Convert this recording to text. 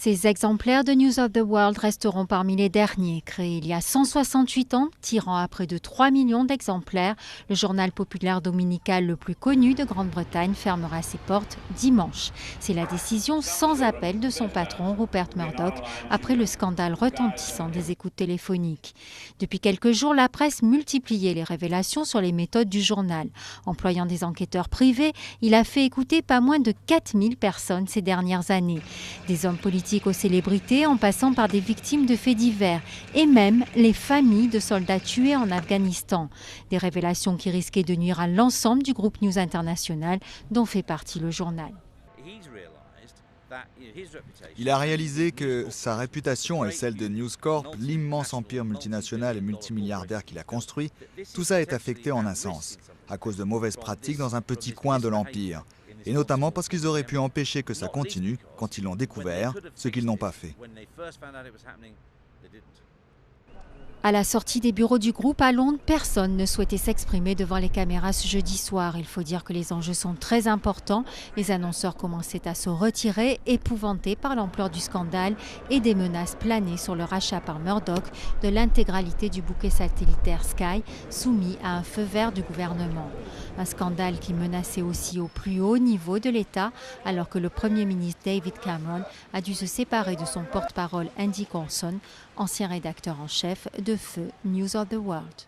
Ces exemplaires de News of the World resteront parmi les derniers. Créé il y a 168 ans, tirant à près de 3 millions d'exemplaires, le journal populaire dominical le plus connu de Grande-Bretagne fermera ses portes dimanche. C'est la décision sans appel de son patron Rupert Murdoch après le scandale retentissant des écoutes téléphoniques. Depuis quelques jours, la presse multipliait les révélations sur les méthodes du journal. Employant des enquêteurs privés, il a fait écouter pas moins de 4000 personnes ces dernières années. Des hommes politiques aux célébrités, en passant par des victimes de faits divers et même les familles de soldats tués en Afghanistan. Des révélations qui risquaient de nuire à l'ensemble du groupe News International dont fait partie le journal. Il a réalisé que sa réputation et celle de News Corp, l'immense empire multinational et multimilliardaire qu'il a construit, tout ça est affecté en un sens, à cause de mauvaises pratiques dans un petit coin de l'empire. Et notamment parce qu'ils auraient pu empêcher que ça continue quand ils l'ont découvert, ce qu'ils n'ont pas fait. À la sortie des bureaux du groupe à Londres, personne ne souhaitait s'exprimer devant les caméras ce jeudi soir. Il faut dire que les enjeux sont très importants. Les annonceurs commençaient à se retirer, épouvantés par l'ampleur du scandale et des menaces planées sur le rachat par Murdoch de l'intégralité du bouquet satellitaire Sky, soumis à un feu vert du gouvernement. Un scandale qui menaçait aussi au plus haut niveau de l'État, alors que le Premier ministre David Cameron a dû se séparer de son porte-parole Andy Coulson, ancien rédacteur en chef de Feu News of the World.